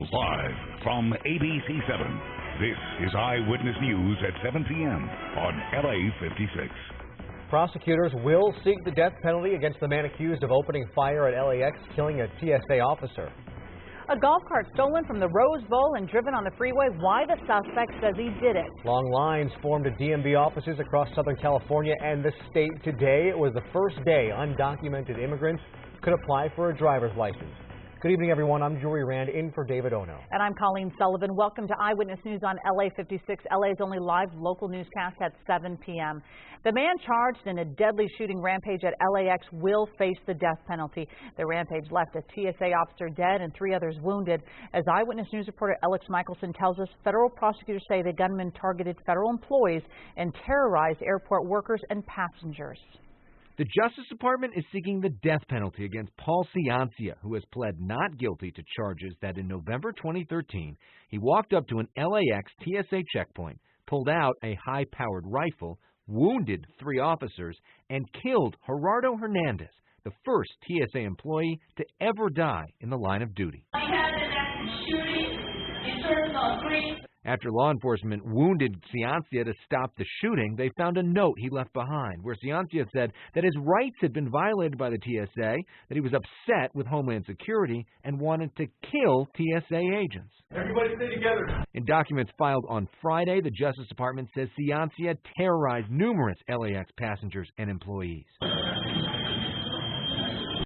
Live from ABC7, this is Eyewitness News at 7 p.m. on LA56. Prosecutors will seek the death penalty against the man accused of opening fire at LAX, killing a TSA officer. A golf cart stolen from the Rose Bowl and driven on the freeway. Why the suspect says he did it. Long lines formed at DMV offices across Southern California and the state today. It was the first day undocumented immigrants could apply for a driver's license. Good evening, everyone. I'm Jory Rand in for David Ono. And I'm Colleen Sullivan. Welcome to Eyewitness News on LA56, LA's only live local newscast at 7 p.m. The man charged in a deadly shooting rampage at LAX will face the death penalty. The rampage left a TSA officer dead and 3 others wounded. As Eyewitness News reporter Alex Michelson tells us, federal prosecutors say the gunman targeted federal employees and terrorized airport workers and passengers. The Justice Department is seeking the death penalty against Paul Ciancia, who has pled not guilty to charges that in November 2013, he walked up to an LAX TSA checkpoint, pulled out a high-powered rifle, wounded 3 officers, and killed Gerardo Hernandez, the first TSA employee to ever die in the line of duty. I had an active shooting in Terminal 3. After law enforcement wounded Ciancia to stop the shooting, they found a note he left behind where Ciancia said that his rights had been violated by the TSA, that he was upset with Homeland Security, and wanted to kill TSA agents. Everybody stay together. In documents filed on Friday, the Justice Department says Ciancia terrorized numerous LAX passengers and employees.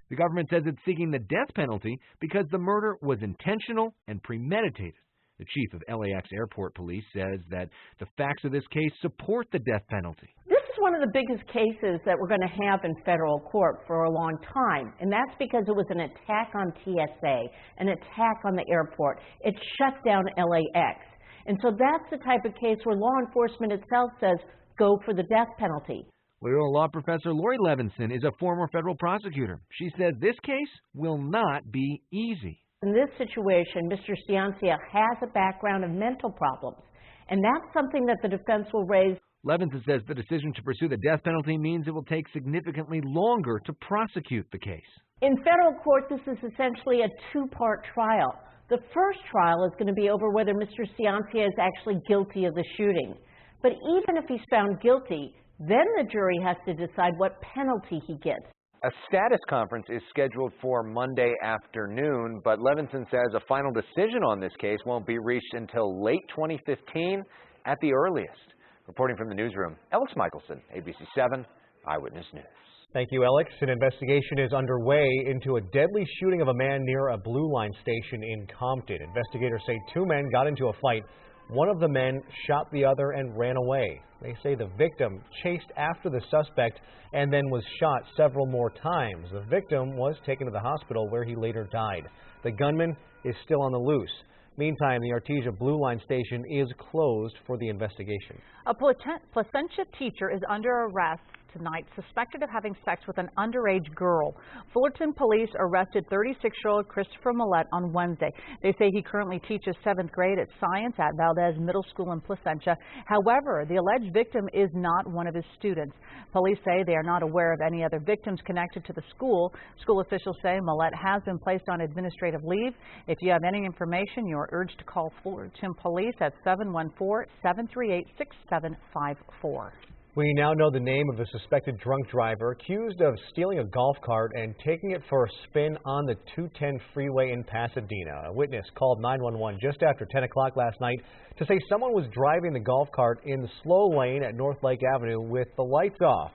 The government says it's seeking the death penalty because the murder was intentional and premeditated. The chief of LAX Airport Police says that the facts of this case support the death penalty. This is one of the biggest cases that we're going to have in federal court for a long time, and that's because it was an attack on TSA, an attack on the airport. It shut down LAX. And so that's the type of case where law enforcement itself says, go for the death penalty. Loyola Law Professor Lori Levinson is a former federal prosecutor. She says this case will not be easy. In this situation, Mr. Ciancia has a background of mental problems, and that's something that the defense will raise. Levinson says the decision to pursue the death penalty means it will take significantly longer to prosecute the case. In federal court, this is essentially a 2-part trial. The first trial is going to be over whether Mr. Ciancia is actually guilty of the shooting. But even if he's found guilty, then the jury has to decide what penalty he gets. A status conference is scheduled for Monday afternoon, but Levinson says a final decision on this case won't be reached until late 2015 at the earliest. Reporting from the newsroom, Alex Michelson, ABC7 Eyewitness News. Thank you, Alex. An investigation is underway into a deadly shooting of a man near a Blue Line station in Compton. Investigators say 2 men got into a fight. One of the men shot the other and ran away. They say the victim chased after the suspect and then was shot several more times. The victim was taken to the hospital where he later died. The gunman is still on the loose. Meantime, the Artesia Blue Line station is closed for the investigation. A Placentia teacher is under arrest tonight, suspected of having sex with an underage girl. Fullerton police arrested 36-year-old Christopher Millette on Wednesday. They say he currently teaches 7th grade at science at Valdez Middle School in Placentia. However, the alleged victim is not one of his students. Police say they are not aware of any other victims connected to the school. School officials say Millette has been placed on administrative leave. If you have any information, you are urged to call Fullerton Police at 714-738-6754. We now know the name of the suspected drunk driver accused of stealing a golf cart and taking it for a spin on the 210 freeway in Pasadena. A witness called 911 just after 10 o'clock last night to say someone was driving the golf cart in the slow lane at North Lake Avenue with the lights off.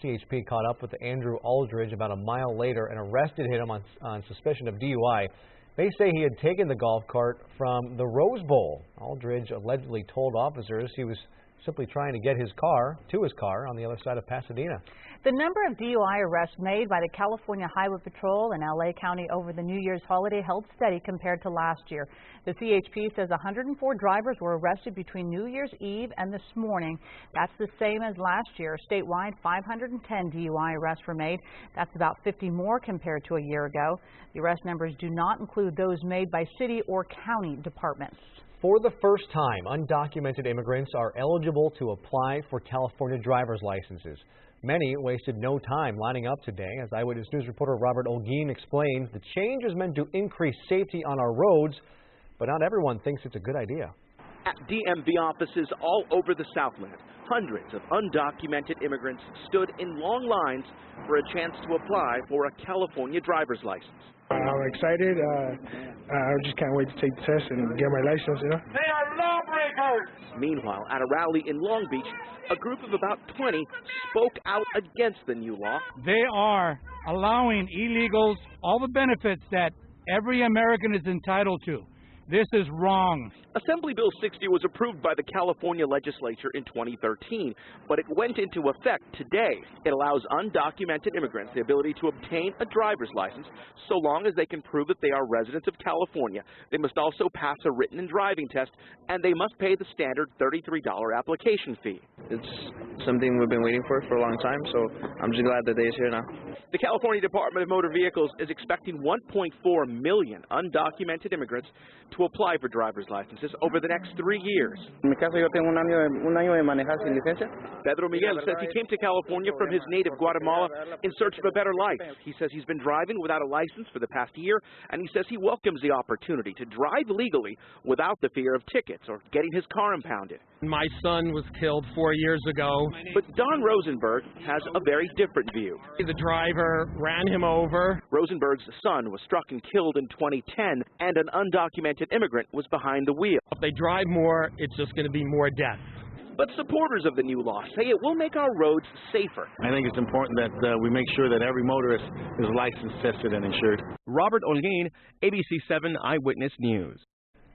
CHP caught up with Andrew Aldridge about a mile later and arrested him on suspicion of DUI. They say he had taken the golf cart from the Rose Bowl. Aldridge allegedly told officers he was simply trying to get his car to his car on the other side of Pasadena. The number of DUI arrests made by the California Highway Patrol in LA County over the New Year's holiday held steady compared to last year. The CHP says 104 drivers were arrested between New Year's Eve and this morning. That's the same as last year. Statewide, 510 DUI arrests were made. That's about 50 more compared to a year ago. The arrest numbers do not include those made by city or county departments. For the first time, undocumented immigrants are eligible to apply for California driver's licenses. Many wasted no time lining up today. As Eyewitness News reporter Robert Olguin explains, the change is meant to increase safety on our roads, but not everyone thinks it's a good idea. At DMV offices all over the Southland, hundreds of undocumented immigrants stood in long lines for a chance to apply for a California driver's license. I'm excited. I just can't wait to take the test and get my license, you know. They are lawbreakers! Meanwhile, at a rally in Long Beach, a group of about 20 spoke out against the new law. They are allowing illegals all the benefits that every American is entitled to. This is wrong. Assembly Bill 60 was approved by the California legislature in 2013, but it went into effect today. It allows undocumented immigrants the ability to obtain a driver's license so long as they can prove that they are residents of California. They must also pass a written and driving test, and they must pay the standard $33 application fee. It's something we've been waiting for a long time, so I'm just glad the day is here now. The California Department of Motor Vehicles is expecting 1.4 million undocumented immigrants to apply for driver's licenses over the next 3 years. Pedro Miguel says he came to California from his native Guatemala in search of a better life. He says he's been driving without a license for the past year, and he says he welcomes the opportunity to drive legally without the fear of tickets or getting his car impounded. My son was killed 4 years ago. But Don Rosenberg has a very different view. The driver ran him over. Rosenberg's son was struck and killed in 2010, and an undocumented immigrant was behind the wheel. If they drive more, it's just going to be more deaths. But supporters of the new law say it will make our roads safer. I think it's important that we make sure that every motorist is licensed, tested, and insured. Robert Olguin, ABC7 Eyewitness News.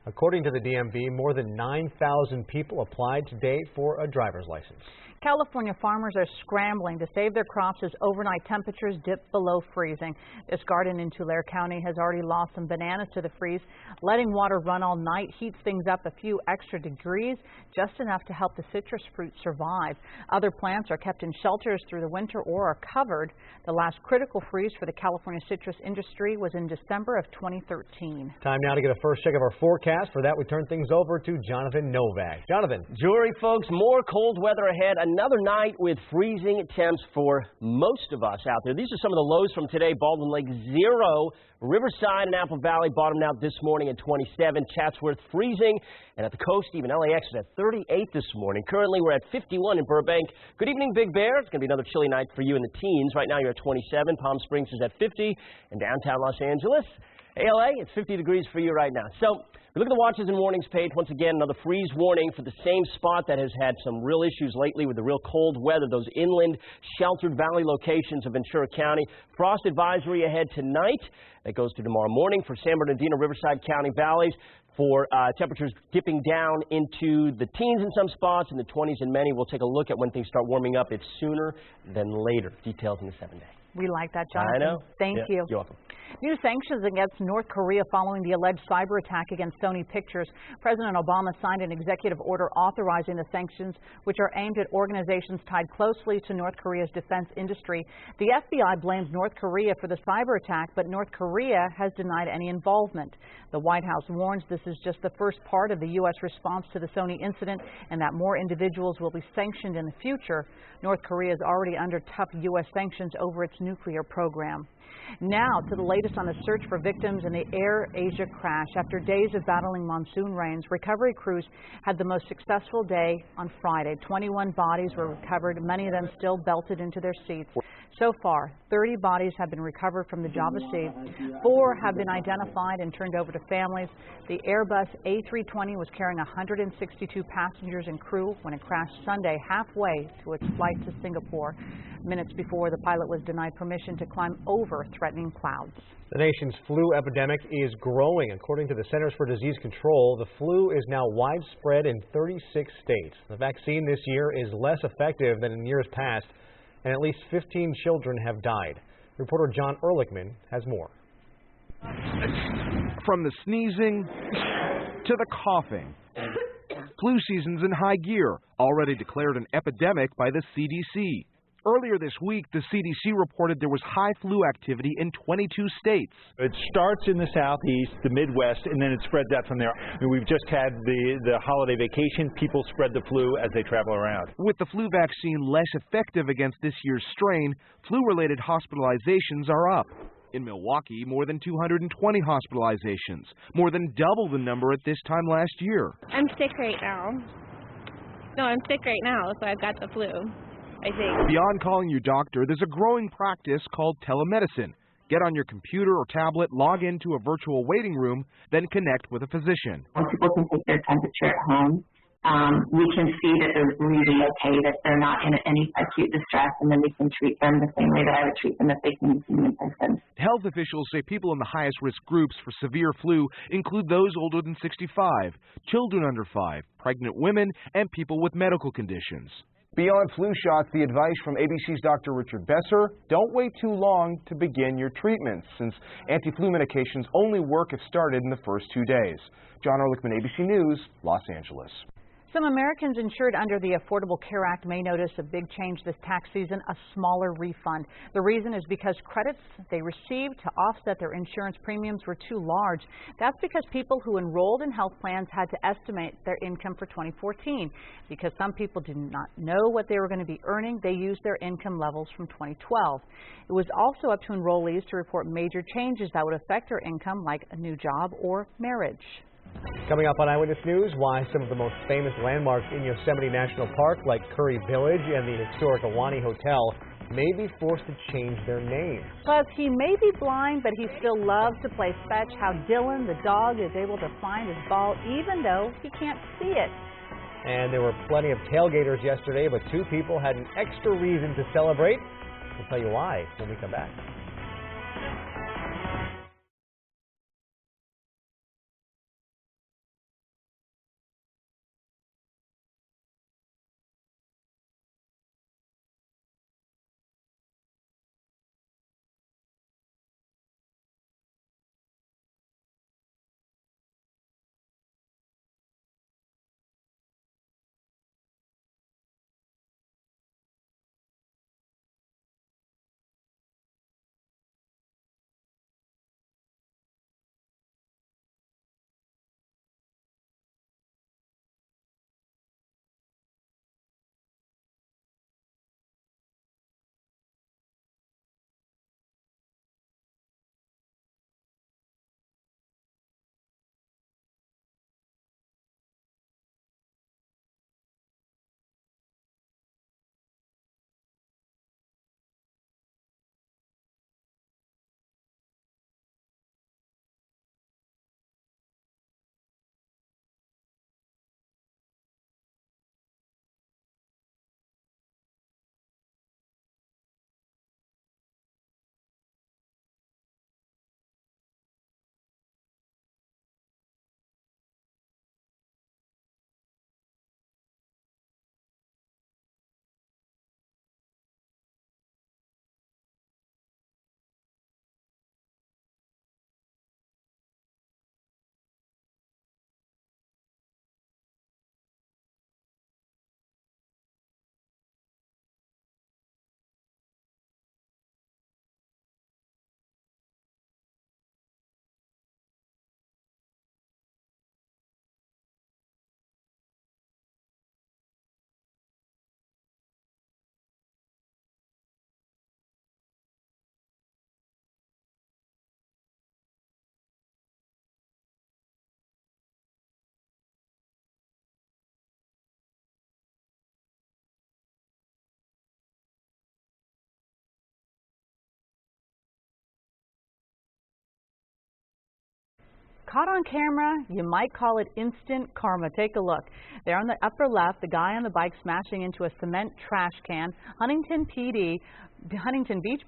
According to the DMV, more than 9,000 people applied today for a driver's license. California farmers are scrambling to save their crops as overnight temperatures dip below freezing. This garden in Tulare County has already lost some bananas to the freeze. Letting water run all night heats things up a few extra degrees, just enough to help the citrus fruit survive. Other plants are kept in shelters through the winter or are covered. The last critical freeze for the California citrus industry was in December of 2013. Time now to get a first check of our forecast. For that, we turn things over to Jonathan Novak. Jonathan. Jewelry, folks, more cold weather ahead. Another night with freezing temps for most of us out there. These are some of the lows from today. Baldwin Lake 0. Riverside and Apple Valley bottomed out this morning at 27. Chatsworth freezing. And at the coast, even LAX is at 38 this morning. Currently, we're at 51 in Burbank. Good evening, Big Bear. It's going to be another chilly night for you in the teens. Right now, you're at 27. Palm Springs is at 50. And downtown Los Angeles, ALA, it's 50 degrees for you right now. So, we look at the watches and warnings page. Once again, another freeze warning for the same spot that has had some real issues lately with the real cold weather, those inland sheltered valley locations of Ventura County. Frost advisory ahead tonight. That goes to tomorrow morning for San Bernardino, Riverside County valleys. For temperatures dipping down into the teens in some spots and the 20s in many. We'll take a look at when things start warming up. It's sooner than later. Details in the 7-day. We like that, Jonathan. I know. Thank you. You're welcome. New sanctions against North Korea following the alleged cyber attack against Sony Pictures. President Obama signed an executive order authorizing the sanctions, which are aimed at organizations tied closely to North Korea's defense industry. The FBI blames North Korea for the cyber attack, but North Korea has denied any involvement. The White House warns this is just the first part of the U.S. response to the Sony incident and that more individuals will be sanctioned in the future. North Korea is already under tough U.S. sanctions over its nuclear program. Now to the latest on the search for victims in the Air Asia crash. After days of battling monsoon rains, recovery crews had the most successful day on Friday. 21 bodies were recovered, many of them still belted into their seats. So far, 30 bodies have been recovered from the Java Sea. 4 have been identified and turned over to families. The Airbus A320 was carrying 162 passengers and crew when it crashed Sunday halfway to its flight to Singapore. Minutes before, the pilot was denied permission to climb over threatening clouds. The nation's flu epidemic is growing. According to the Centers for Disease Control, the flu is now widespread in 36 states. The vaccine this year is less effective than in years past, and at least 15 children have died. Reporter John Ehrlichman has more. From the sneezing to the coughing, flu season's in high gear, already declared an epidemic by the CDC. Earlier this week, the CDC reported there was high flu activity in 22 states. It starts in the southeast, the Midwest, and then it spreads out from there. We've just had the holiday vacation. People spread the flu as they travel around. With the flu vaccine less effective against this year's strain, flu-related hospitalizations are up. In Milwaukee, more than 220 hospitalizations, more than double the number at this time last year. I'm sick right now. No, I'm sick right now, so I've got the flu, I think. Beyond calling your doctor, there's a growing practice called telemedicine. Get on your computer or tablet, log into a virtual waiting room, then connect with a physician. When people can take their temperature at home, we can see that they're really okay, that they're not in any acute distress, and then we can treat them the same way that I would treat them if they came to me in person. Health officials say people in the highest risk groups for severe flu include those older than 65, children under 5, pregnant women, and people with medical conditions. Beyond flu shots, the advice from ABC's Dr. Richard Besser: don't wait too long to begin your treatments, since anti-flu medications only work if started in the first 2 days. John Ehrlichman, ABC News, Los Angeles. Some Americans insured under the Affordable Care Act may notice a big change this tax season, a smaller refund. The reason is because credits they received to offset their insurance premiums were too large. That's because people who enrolled in health plans had to estimate their income for 2014. Because some people did not know what they were going to be earning, they used their income levels from 2012. It was also up to enrollees to report major changes that would affect their income, like a new job or marriage. Coming up on Eyewitness News, why some of the most famous landmarks in Yosemite National Park, like Curry Village and the historic Ahwahnee Hotel, may be forced to change their names. Plus, he may be blind, but he still loves to play fetch. How Dylan, the dog, is able to find his ball even though he can't see it. And there were plenty of tailgaters yesterday, but 2 people had an extra reason to celebrate. We'll tell you why when we come back. Caught on camera, you might call it instant karma. Take a look. There on the upper left, the guy on the bike smashing into a cement trash can. Huntington Beach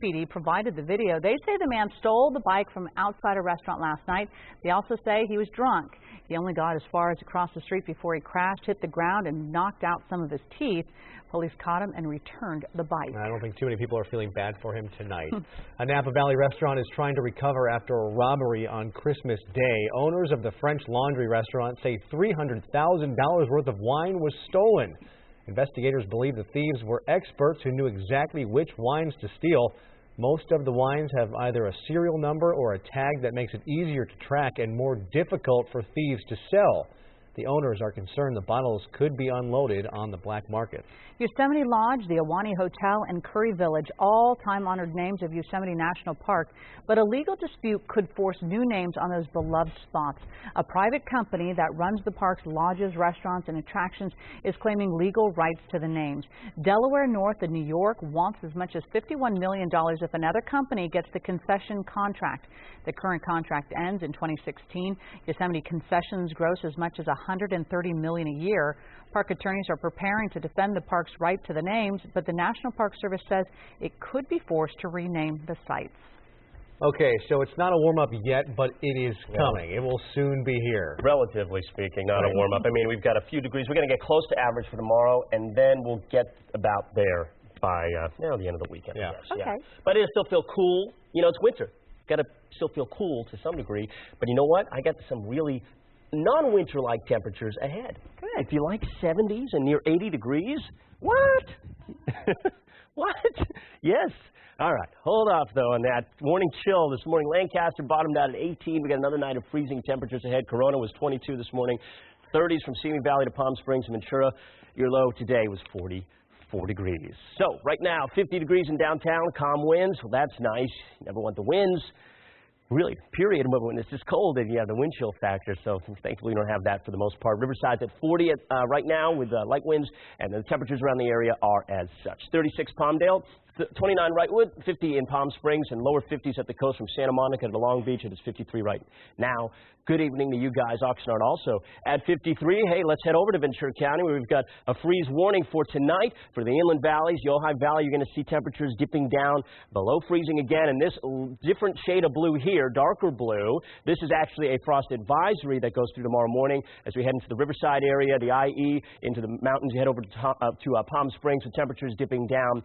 PD provided the video. They say the man stole the bike from outside a restaurant last night. They also say he was drunk. He only got as far as across the street before he crashed, hit the ground, and knocked out some of his teeth. Police caught him and returned the bike. I don't think too many people are feeling bad for him tonight. A Napa Valley restaurant is trying to recover after a robbery on Christmas Day. Owners of the French Laundry restaurant say $300,000 worth of wine was stolen. Investigators believe the thieves were experts who knew exactly which wines to steal. Most of the wines have either a serial number or a tag that makes it easier to track and more difficult for thieves to sell. The owners are concerned the bottles could be unloaded on the black market. Yosemite Lodge, the Ahwahnee Hotel, and Curry Village, all time-honored names of Yosemite National Park, but a legal dispute could force new names on those beloved spots. A private company that runs the park's lodges, restaurants, and attractions is claiming legal rights to the names. Delaware North and New York wants as much as $51 million if another company gets the concession contract. The current contract ends in 2016. Yosemite concessions gross as much as $130 million a year. Park attorneys are preparing to defend the park's right to the names, but the National Park Service says it could be forced to rename the sites. Okay, so it's not a warm-up yet, but it is coming. It will soon be here. Relatively speaking, not a warm-up. I mean, we've got a few degrees. We're going to get close to average for tomorrow, and then we'll get about there by the end of the weekend. Yeah. Okay. But it'll still feel cool. You know, it's winter. Got to still feel cool to some degree. But you know what? I got some really non-winter-like temperatures ahead. Good. If you like 70s and near 80 degrees, what? What? Yes. All right. Hold off, though, on that. Morning chill this morning. Lancaster bottomed out at 18. We got another night of freezing temperatures ahead. Corona was 22 this morning. 30s from Simi Valley to Palm Springs and Ventura. Your low today was 44 degrees. So, right now, 50 degrees in downtown. Calm winds. Well, that's nice. You never want the winds. Really, period, when it's this cold and you have the wind chill factor, so thankfully we don't have that for the most part. Riverside's at 40 right now with light winds, and the temperatures around the area are as such. 36 Palmdale, 29 Wrightwood, 50 in Palm Springs, and lower 50s at the coast from Santa Monica to Long Beach. It is 53 right now. Good evening to you guys. Oxnard also at 53. Hey, let's head over to Ventura County where we've got a freeze warning for tonight for the inland valleys. The Ojai Valley, you're going to see temperatures dipping down below freezing again. And this different shade of blue here, darker blue, this is actually a frost advisory that goes through tomorrow morning as we head into the Riverside area, the IE, into the mountains. You head over to Palm Springs with temperatures dipping down,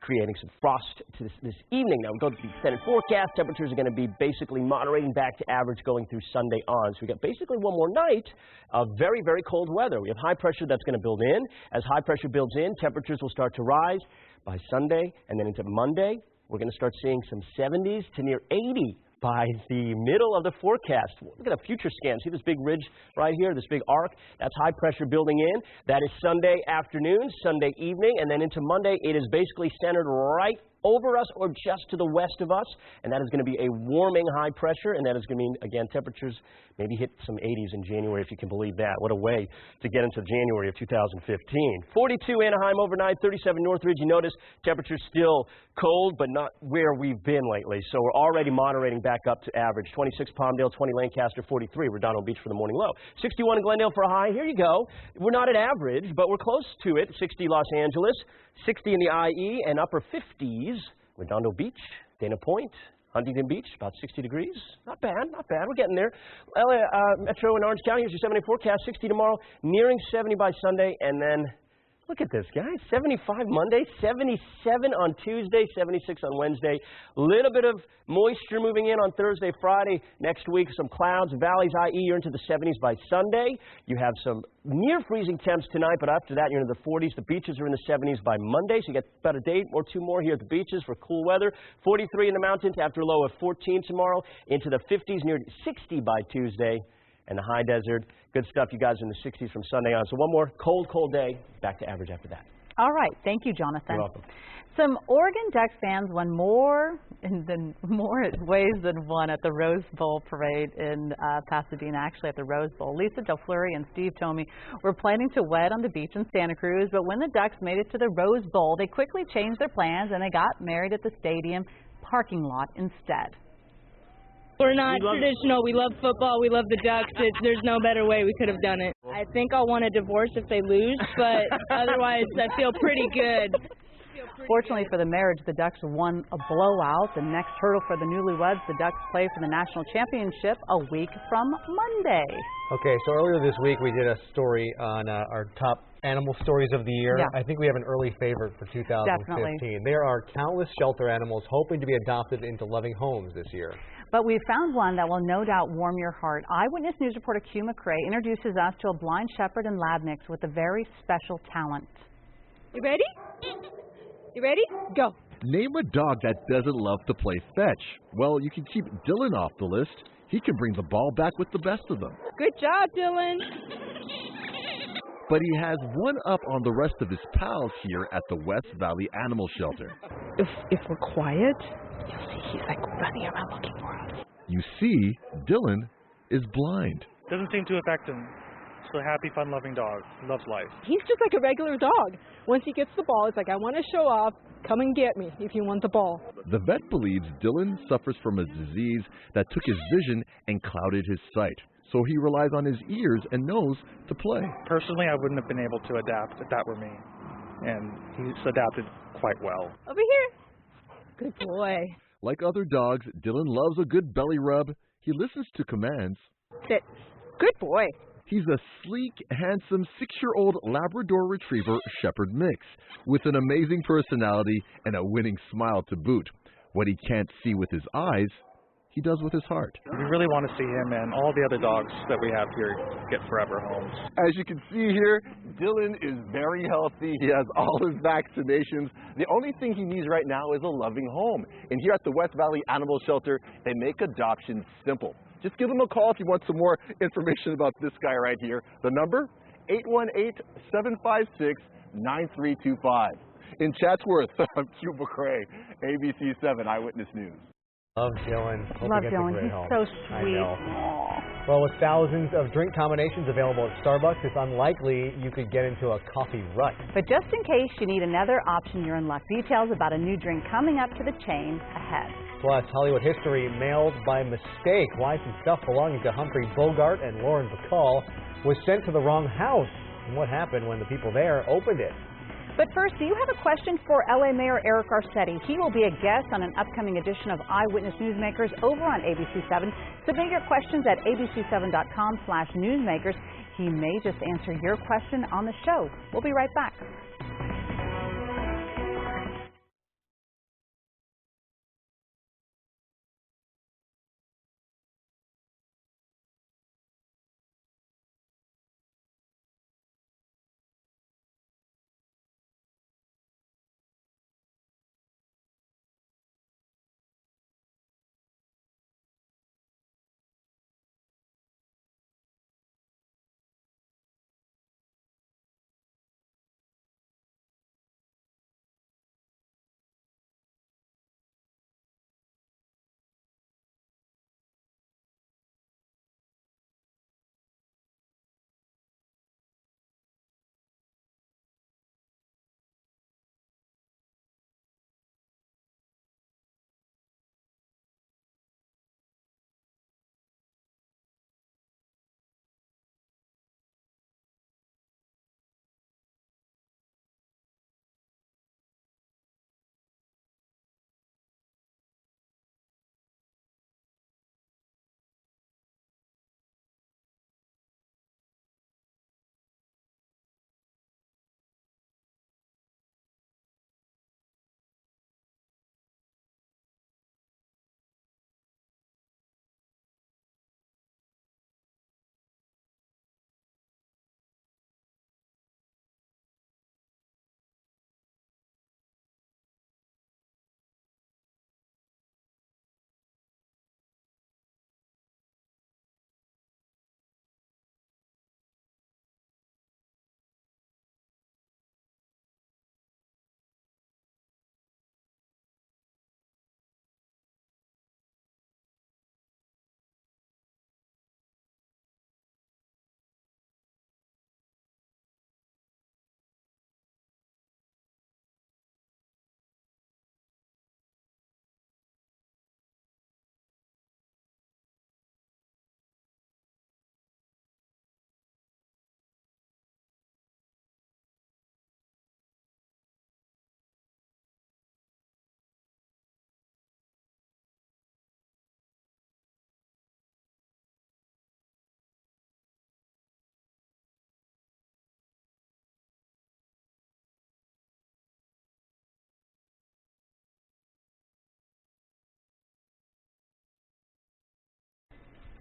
creating some frost to this evening. Now we go to the extended forecast. Temperatures are going to be basically moderating back to average going through Sunday on. So we got basically one more night of very, very cold weather. We have high pressure that's going to build in. As high pressure builds in, temperatures will start to rise by Sunday, and then into Monday, we're going to start seeing some 70s to near 80 by the middle of the forecast. Look at a future scan. See this big ridge right here, this big arc? That's high pressure building in. That is Sunday afternoon, Sunday evening, and then into Monday, it is basically centered right over us or just to the west of us, and that is going to be a warming high pressure, and that is going to mean, again, temperatures maybe hit some 80s in January, if you can believe that. What a way to get into January of 2015. 42 Anaheim overnight, 37 Northridge. You notice temperatures still cold, but not where we've been lately, so we're already moderating back up to average. 26 Palmdale, 20 Lancaster, 43 Redondo Beach for the morning low. 61 in Glendale for a high. Here you go. We're not at average, but we're close to it. 60 Los Angeles, 60 in the IE, and upper 50s. Redondo Beach, Dana Point, Huntington Beach, about 60 degrees. Not bad, not bad. We're getting there. LA, Metro and Orange County, here's your 7-day forecast. 60 tomorrow, nearing 70 by Sunday, and then look at this, guys. 75 Monday, 77 on Tuesday, 76 on Wednesday. Little bit of moisture moving in on Thursday, Friday. Next week, some clouds. Valleys, IE, you're into the 70s by Sunday. You have some near freezing temps tonight, but after that, you're into the 40s. The beaches are in the 70s by Monday, so you get about a day or two more here at the beaches for cool weather. 43 in the mountains after a low of 14 tomorrow. Into the 50s, near 60 by Tuesday. And the high desert, good stuff. You guys are in the 60s from Sunday on. So one more cold, cold day. Back to average after that. All right. Thank you, Jonathan. You're welcome. Some Oregon Ducks fans won more ways than one at the Rose Bowl parade in Pasadena, actually at the Rose Bowl. Lisa Del Fleury and Steve Tomey were planning to wed on the beach in Santa Cruz, but when the Ducks made it to the Rose Bowl, they quickly changed their plans and they got married at the stadium parking lot instead. We're not traditional. We love football. We love the Ducks. There's no better way we could have done it. I think I'll want a divorce if they lose, but otherwise I feel pretty good. Fortunately for the marriage, the Ducks won a blowout. The next hurdle for the newlyweds, the Ducks play for the national championship a week from Monday. Okay, so earlier this week we did a story on our top animal stories of the year. Yeah. I think we have an early favorite for 2015. Definitely. There are countless shelter animals hoping to be adopted into loving homes this year. But we found one that will no doubt warm your heart. Eyewitness News reporter Q McCrae introduces us to a blind shepherd and lab mix with a very special talent. You ready? You ready? Go. Name a dog that doesn't love to play fetch. Well, you can keep Dylan off the list. He can bring the ball back with the best of them. Good job, Dylan. but he has one up on the rest of his pals here at the West Valley Animal Shelter. If we're quiet, you'll see he's like running around looking for us. You see, Dylan is blind. Doesn't seem to affect him. Just a happy, fun-loving dog. Loves life. He's just like a regular dog. Once he gets the ball, it's like, I want to show off. Come and get me if you want the ball. The vet believes Dylan suffers from a disease that took his vision and clouded his sight. So he relies on his ears and nose to play. Personally, I wouldn't have been able to adapt if that were me. And he's adapted quite well. Over here. Good boy. Like other dogs, Dylan loves a good belly rub. He listens to commands. Sit. Good boy. He's a sleek, handsome 6-year-old Labrador Retriever Shepherd mix with an amazing personality and a winning smile to boot. What he can't see with his eyes, he does with his heart. We really want to see him and all the other dogs that we have here get forever homes. As you can see here, Dylan is very healthy. He has all his vaccinations. The only thing he needs right now is a loving home. And here at the West Valley Animal Shelter, they make adoption simple. Just give them a call if you want some more information about this guy right here. The number, 818-756-9325. In Chatsworth, I'm Q McCrae, ABC7 Eyewitness News. Love Dylan. Love Dylan. He's so sweet. Well, with thousands of drink combinations available at Starbucks, it's unlikely you could get into a coffee rut. But just in case you need another option, you're in luck. Details about a new drink coming up to the chain ahead. Plus, Hollywood history mailed by mistake. Why some stuff belonging to Humphrey Bogart and Lauren Bacall was sent to the wrong house. And what happened when the people there opened it. But first, do you have a question for LA Mayor Eric Garcetti? He will be a guest on an upcoming edition of Eyewitness Newsmakers over on ABC7. Submit your questions at abc7.com/newsmakers. He may just answer your question on the show. We'll be right back.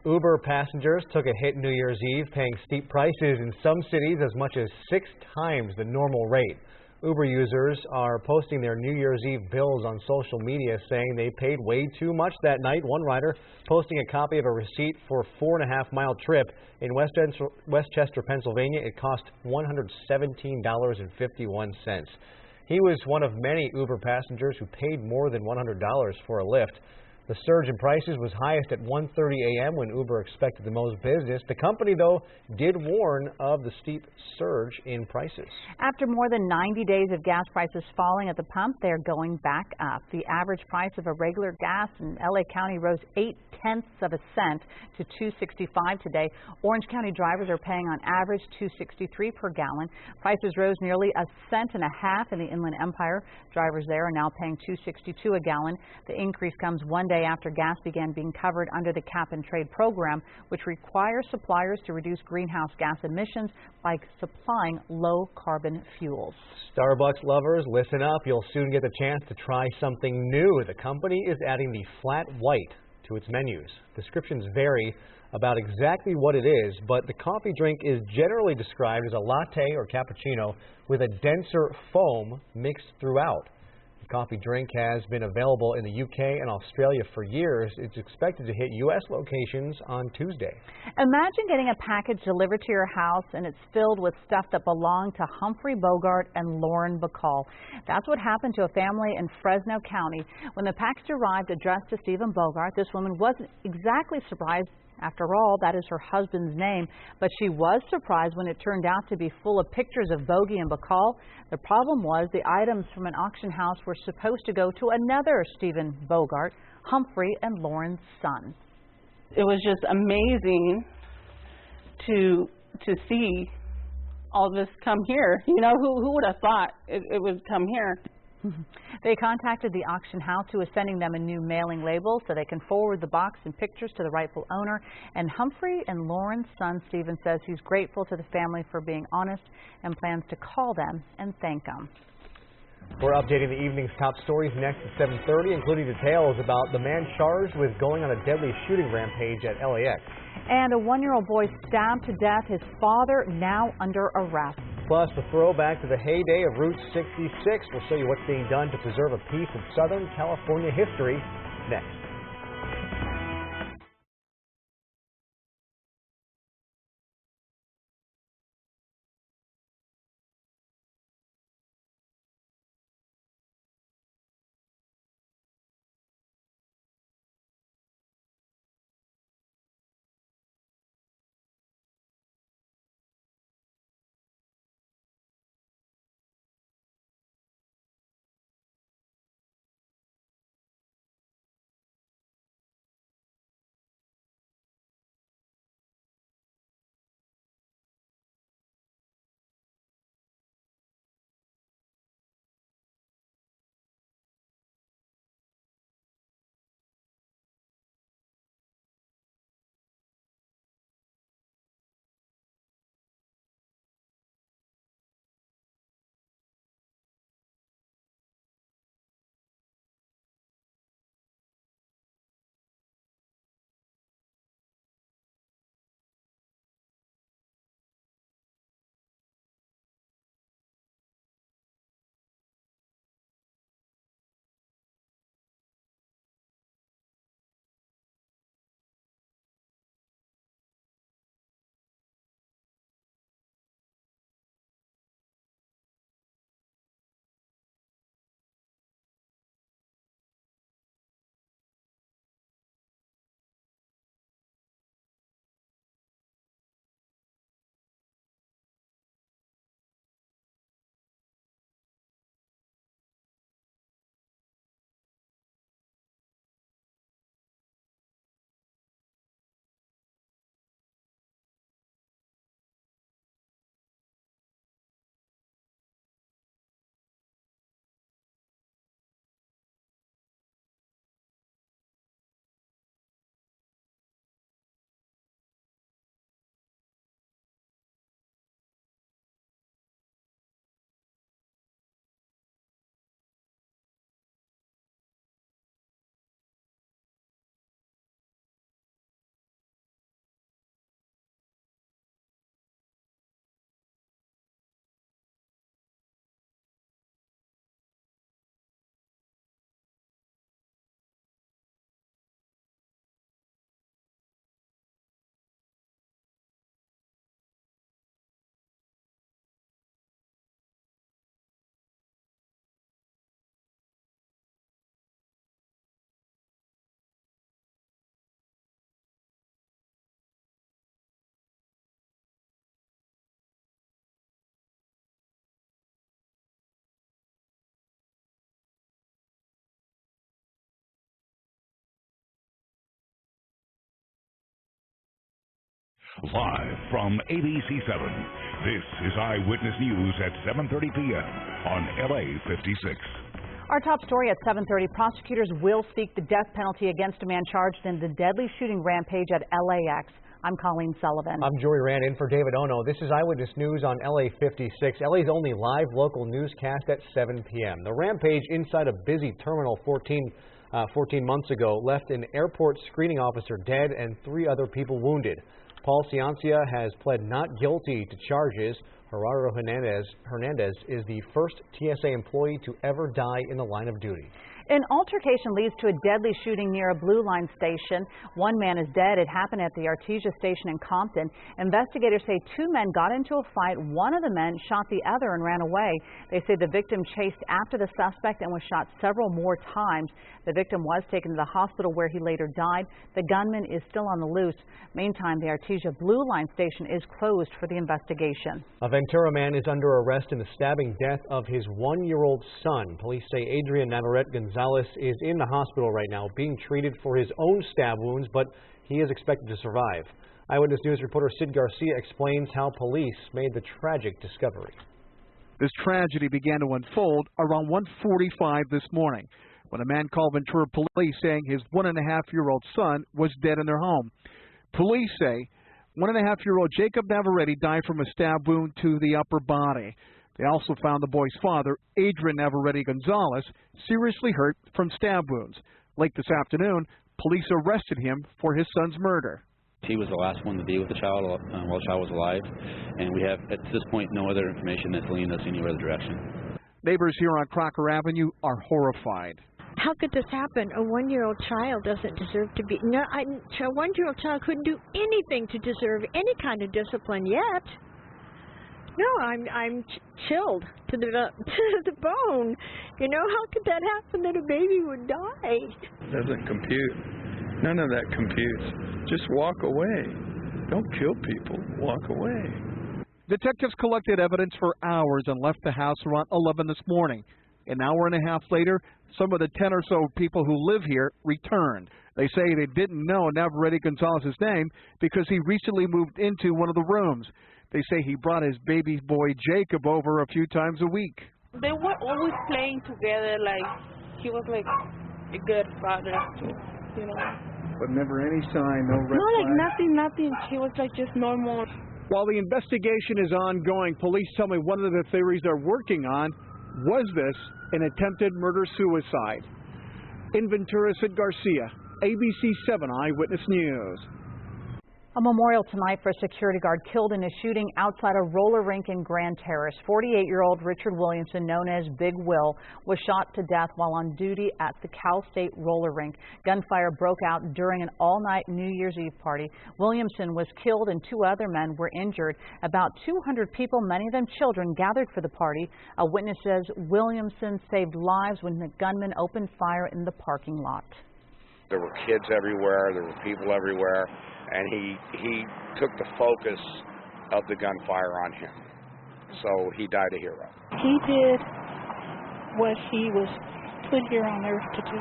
Uber passengers took a hit New Year's Eve, paying steep prices in some cities as much as 6 times the normal rate. Uber users are posting their New Year's Eve bills on social media saying they paid way too much that night. One rider posting a copy of a receipt for a 4.5-mile trip in Westchester, Pennsylvania. It cost $117.51. He was one of many Uber passengers who paid more than $100 for a lift. The surge in prices was highest at 1:30 a.m. when Uber expected the most business. The company, though, did warn of the steep surge in prices. After more than 90 days of gas prices falling at the pump, they're going back up. The average price of a regular gas in LA County rose 0.8 cents to $2.65 today. Orange County drivers are paying on average $2.63 per gallon. Prices rose nearly 1.5 cents in the Inland Empire. Drivers there are now paying $2.62 a gallon. The increase comes one day after gas began being covered under the cap and trade program, which requires suppliers to reduce greenhouse gas emissions by supplying low carbon fuels. Starbucks lovers, listen up. You'll soon get the chance to try something new. The company is adding the flat white to its menus. Descriptions vary about exactly what it is, but the coffee drink is generally described as a latte or cappuccino with a denser foam mixed throughout. The coffee drink has been available in the UK and Australia for years. It's expected to hit U.S. locations on Tuesday. Imagine getting a package delivered to your house and it's filled with stuff that belonged to Humphrey Bogart and Lauren Bacall. That's what happened to a family in Fresno County. When the package arrived addressed to Stephen Bogart, this woman wasn't exactly surprised. After all, that is her husband's name, but she was surprised when it turned out to be full of pictures of Bogey and Bacall. The problem was the items from an auction house were supposed to go to another Stephen Bogart, Humphrey and Lauren's son. It was just amazing to see all this come here. You know, who would have thought it would come here? They contacted the auction house, who is sending them a new mailing label so they can forward the box and pictures to the rightful owner. And Humphrey and Lauren's son, Stephen, says he's grateful to the family for being honest and plans to call them and thank them. We're updating the evening's top stories next at 7:30, including details about the man charged with going on a deadly shooting rampage at LAX. And a 1-year-old boy stabbed to death, his father now under arrest. Plus, the throwback to the heyday of Route 66. We'll show you what's being done to preserve a piece of Southern California history next. Live from ABC7, this is Eyewitness News at 7:30 p.m. on LA56. Our top story at 7:30, prosecutors will seek the death penalty against a man charged in the deadly shooting rampage at LAX. I'm Colleen Sullivan. I'm Joey Rand in for David Ono. This is Eyewitness News on LA56, LA's only live local newscast at 7 p.m. The rampage inside a busy Terminal 14 months ago left an airport screening officer dead and 3 other people wounded. Paul Ciancia has pled not guilty to charges. Gerardo Hernandez is the first TSA employee to ever die in the line of duty. An altercation leads to a deadly shooting near a Blue Line station. 1 man is dead. It happened at the Artesia station in Compton. Investigators say 2 men got into a fight. One of the men shot the other and ran away. They say the victim chased after the suspect and was shot several more times. The victim was taken to the hospital where he later died. The gunman is still on the loose. Meantime, the Artesia Blue Line station is closed for the investigation. A Ventura man is under arrest in the stabbing death of his 1-year-old son. Police say Adrian Navarrete Gonzalez is in the hospital right now being treated for his own stab wounds, but he is expected to survive. Eyewitness News reporter Sid Garcia explains how police made the tragic discovery. This tragedy began to unfold around 1:45 this morning when a man called Ventura police saying his 1.5-year-old son was dead in their home. Police say 1.5-year-old Jacob Navarrete died from a stab wound to the upper body. They also found the boy's father, Adrian Navarrete Gonzalez, seriously hurt from stab wounds. Late this afternoon, police arrested him for his son's murder. He was the last one to be with the child while the child was alive, and we have, at this point, no other information that's leading us any other direction. Neighbors here on Crocker Avenue are horrified. How could this happen? A 1-year-old child doesn't deserve to be... No, a 1-year-old child couldn't do anything to deserve any kind of discipline yet. No, I'm chilled to the bone. You know, how could that happen that a baby would die? Doesn't compute. None of that computes. Just walk away. Don't kill people. Walk away. Detectives collected evidence for hours and left the house around 11 this morning. An hour and a half later, some of the 10 or so people who live here returned. They say they didn't know Navarrete Gonzalez's name because he recently moved into one of the rooms. They say he brought his baby boy Jacob over a few times a week. They were always playing together, like he was like a good father, you know. But never any sign, no red No, like flag. nothing. He was like just normal. While the investigation is ongoing, police tell me one of the theories they're working on was this an attempted murder-suicide. In Ventura, Sid Garcia, ABC7 Eyewitness News. A memorial tonight for a security guard killed in a shooting outside a roller rink in Grand Terrace. 48-year-old Richard Williamson, known as Big Will, was shot to death while on duty at the Cal State roller rink. Gunfire broke out during an all-night New Year's Eve party. Williamson was killed and 2 other men were injured. About 200 people, many of them children, gathered for the party. A witness says Williamson saved lives when the gunman opened fire in the parking lot. There were kids everywhere, there were people everywhere, and he took the focus of the gunfire on him. So he died a hero. He did what he was put here on earth to do.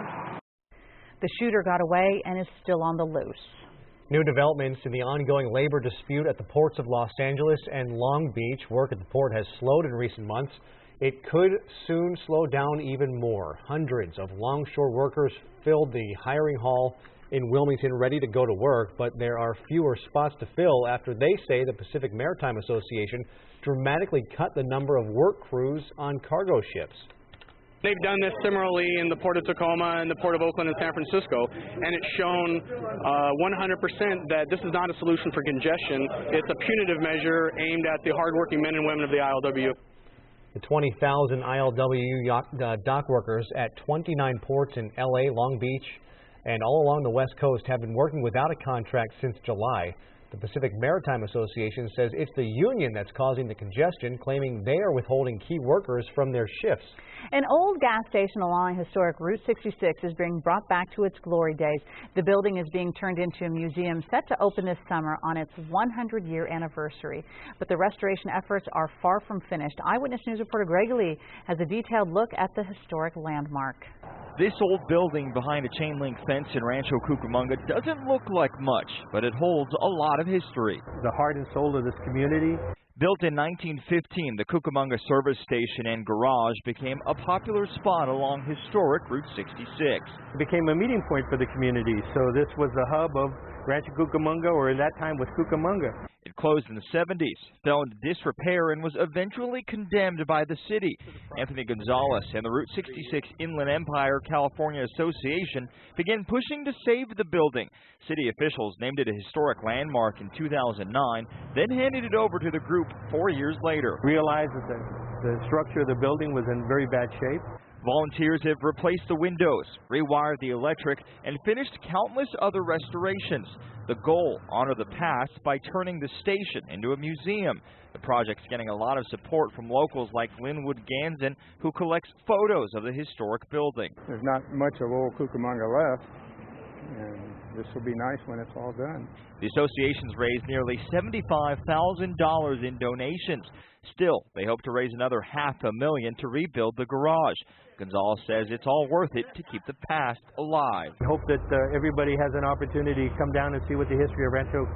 The shooter got away and is still on the loose. New developments in the ongoing labor dispute at the ports of Los Angeles and Long Beach. Work at the port has slowed in recent months. It could soon slow down even more. Hundreds of longshore workers filled the hiring hall in Wilmington ready to go to work, but there are fewer spots to fill after they say the Pacific Maritime Association dramatically cut the number of work crews on cargo ships. They've done this similarly in the Port of Tacoma and the Port of Oakland and San Francisco, and it's shown 100% that this is not a solution for congestion. It's a punitive measure aimed at the hardworking men and women of the ILWU. The 20,000 ILWU dock workers at 29 ports in LA, Long Beach, and all along the West Coast have been working without a contract since July. The Pacific Maritime Association says it's the union that's causing the congestion, claiming they are withholding key workers from their shifts. An old gas station along historic Route 66 is being brought back to its glory days. The building is being turned into a museum set to open this summer on its 100-year anniversary. But the restoration efforts are far from finished. Eyewitness News reporter Greg Lee has a detailed look at the historic landmark. This old building behind a chain link fence in Rancho Cucamonga doesn't look like much, but it holds a lot lot of history. The heart and soul of this community. Built in 1915, the Cucamonga service station and garage became a popular spot along historic Route 66. It became a meeting point for the community, so this was the hub of Rancho Cucamonga, or in that time was Cucamonga. It closed in the 70s, fell into disrepair, and was eventually condemned by the city. Anthony Gonzalez and the Route 66 Inland Empire California Association began pushing to save the building. City officials named it a historic landmark in 2009, then handed it over to the group 4 years later. Realized that the structure of the building was in very bad shape. Volunteers have replaced the windows, rewired the electric, and finished countless other restorations. The goal, honor the past by turning the station into a museum. The project's getting a lot of support from locals like Linwood Ganson, who collects photos of the historic building. There's not much of old Cucamonga left, and this will be nice when it's all done. The association's raised nearly $75,000 in donations. Still, they hope to raise another $500,000 to rebuild the garage. Gonzalez says it's all worth it to keep the past alive. I hope that everybody has an opportunity to come down and see what the history of Rancho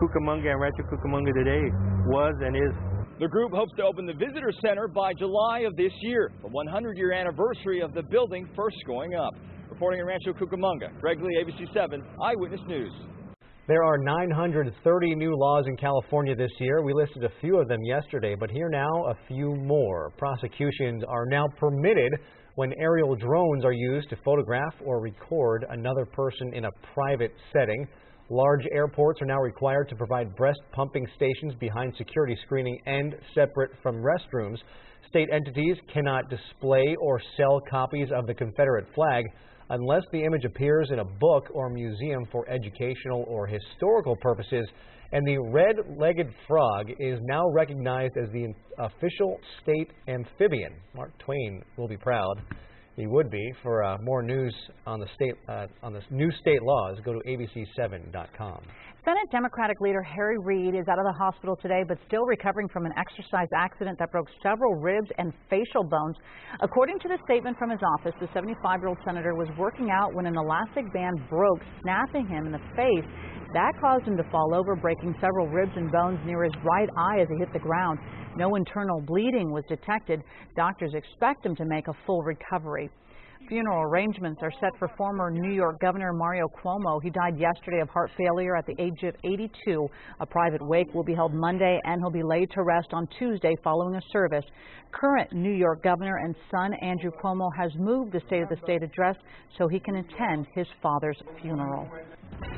Cucamonga and Rancho Cucamonga today was and is. The group hopes to open the visitor center by July of this year, the 100-year anniversary of the building first going up. Reporting in Rancho Cucamonga, Greg Lee, ABC7 Eyewitness News. There are 930 new laws in California this year. We listed a few of them yesterday, but here now a few more. Prosecutions are now permitted when aerial drones are used to photograph or record another person in a private setting. Large airports are now required to provide breast pumping stations behind security screening and separate from restrooms. State entities cannot display or sell copies of the Confederate flag unless the image appears in a book or museum for educational or historical purposes. And the red-legged frog is now recognized as the official state amphibian. Mark Twain will be proud. He would be. For more news on the new state laws, go to ABC7.com. Senate Democratic leader Harry Reid is out of the hospital today, but still recovering from an exercise accident that broke several ribs and facial bones. According to the statement from his office, the 75-year-old senator was working out when an elastic band broke, snapping him in the face. That caused him to fall over, breaking several ribs and bones near his right eye as he hit the ground. No internal bleeding was detected. Doctors expect him to make a full recovery. Funeral arrangements are set for former New York Governor Mario Cuomo. He died yesterday of heart failure at the age of 82. A private wake will be held Monday, and he'll be laid to rest on Tuesday following a service. Current New York Governor and son Andrew Cuomo has moved the State of the State address so he can attend his father's funeral.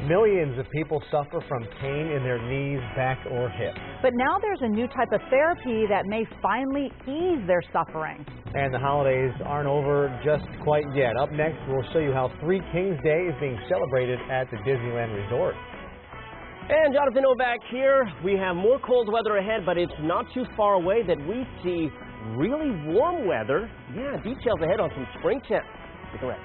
Millions of people suffer from pain in their knees, back, or hip. But now there's a new type of therapy that may finally ease their suffering. And the holidays aren't over just quite yet. Up next, we'll show you how Three Kings Day is being celebrated at the Disneyland Resort. And Jonathan Novak here. We have more cold weather ahead, but it's not too far away that we see really warm weather. Yeah, details ahead on some spring temps. Stick around.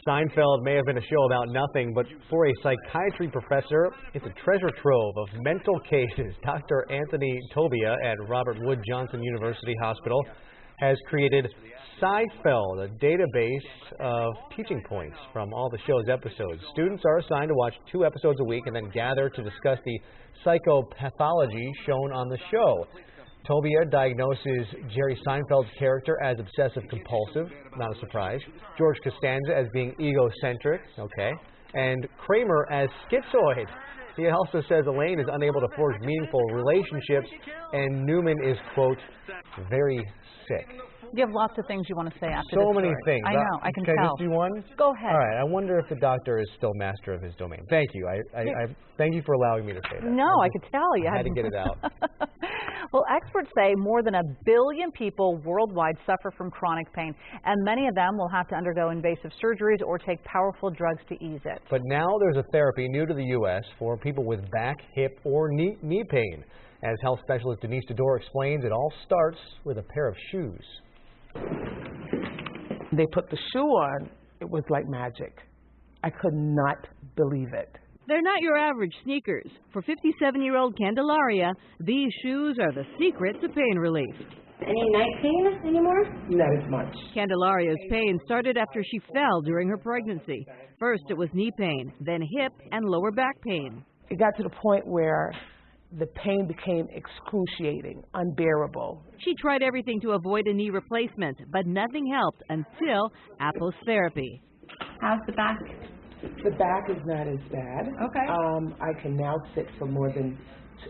Seinfeld may have been a show about nothing, but for a psychiatry professor, it's a treasure trove of mental cases. Dr. Anthony Tobia at Robert Wood Johnson University Hospital has created Seinfeld, a database of teaching points from all the show's episodes. Students are assigned to watch 2 episodes a week and then gather to discuss the psychopathology shown on the show. Tobia diagnoses Jerry Seinfeld's character as obsessive-compulsive, not a surprise, George Costanza as being egocentric, okay, and Kramer as schizoid. He also says Elaine is unable to forge meaningful relationships, and Newman is, quote, very sick. You have lots of things you want to say after So this many story. things. I know, I can I tell. just do one? Go ahead. All right, I wonder if the doctor is still master of his domain. Thank you. I thank you for allowing me to say that. No, I could tell you. I had to get it out. Well, experts say more than 1 billion people worldwide suffer from chronic pain, and many of them will have to undergo invasive surgeries or take powerful drugs to ease it. But now there's a therapy new to the U.S. for people with back, hip, or knee pain. As health specialist Denise Dodor explains, it all starts with a pair of shoes. They put the shoe on, it was like magic. I could not believe it. They're not your average sneakers. For 57-year-old Candelaria, these shoes are the secret to pain relief. Any night pain anymore? Not as much. Candelaria's pain started after she fell during her pregnancy. First it was knee pain, then hip and lower back pain. It got to the point where the pain became excruciating, unbearable. She tried everything to avoid a knee replacement, but nothing helped until Apple's therapy. How's the back? The back is not as bad. Okay. I can now sit for more than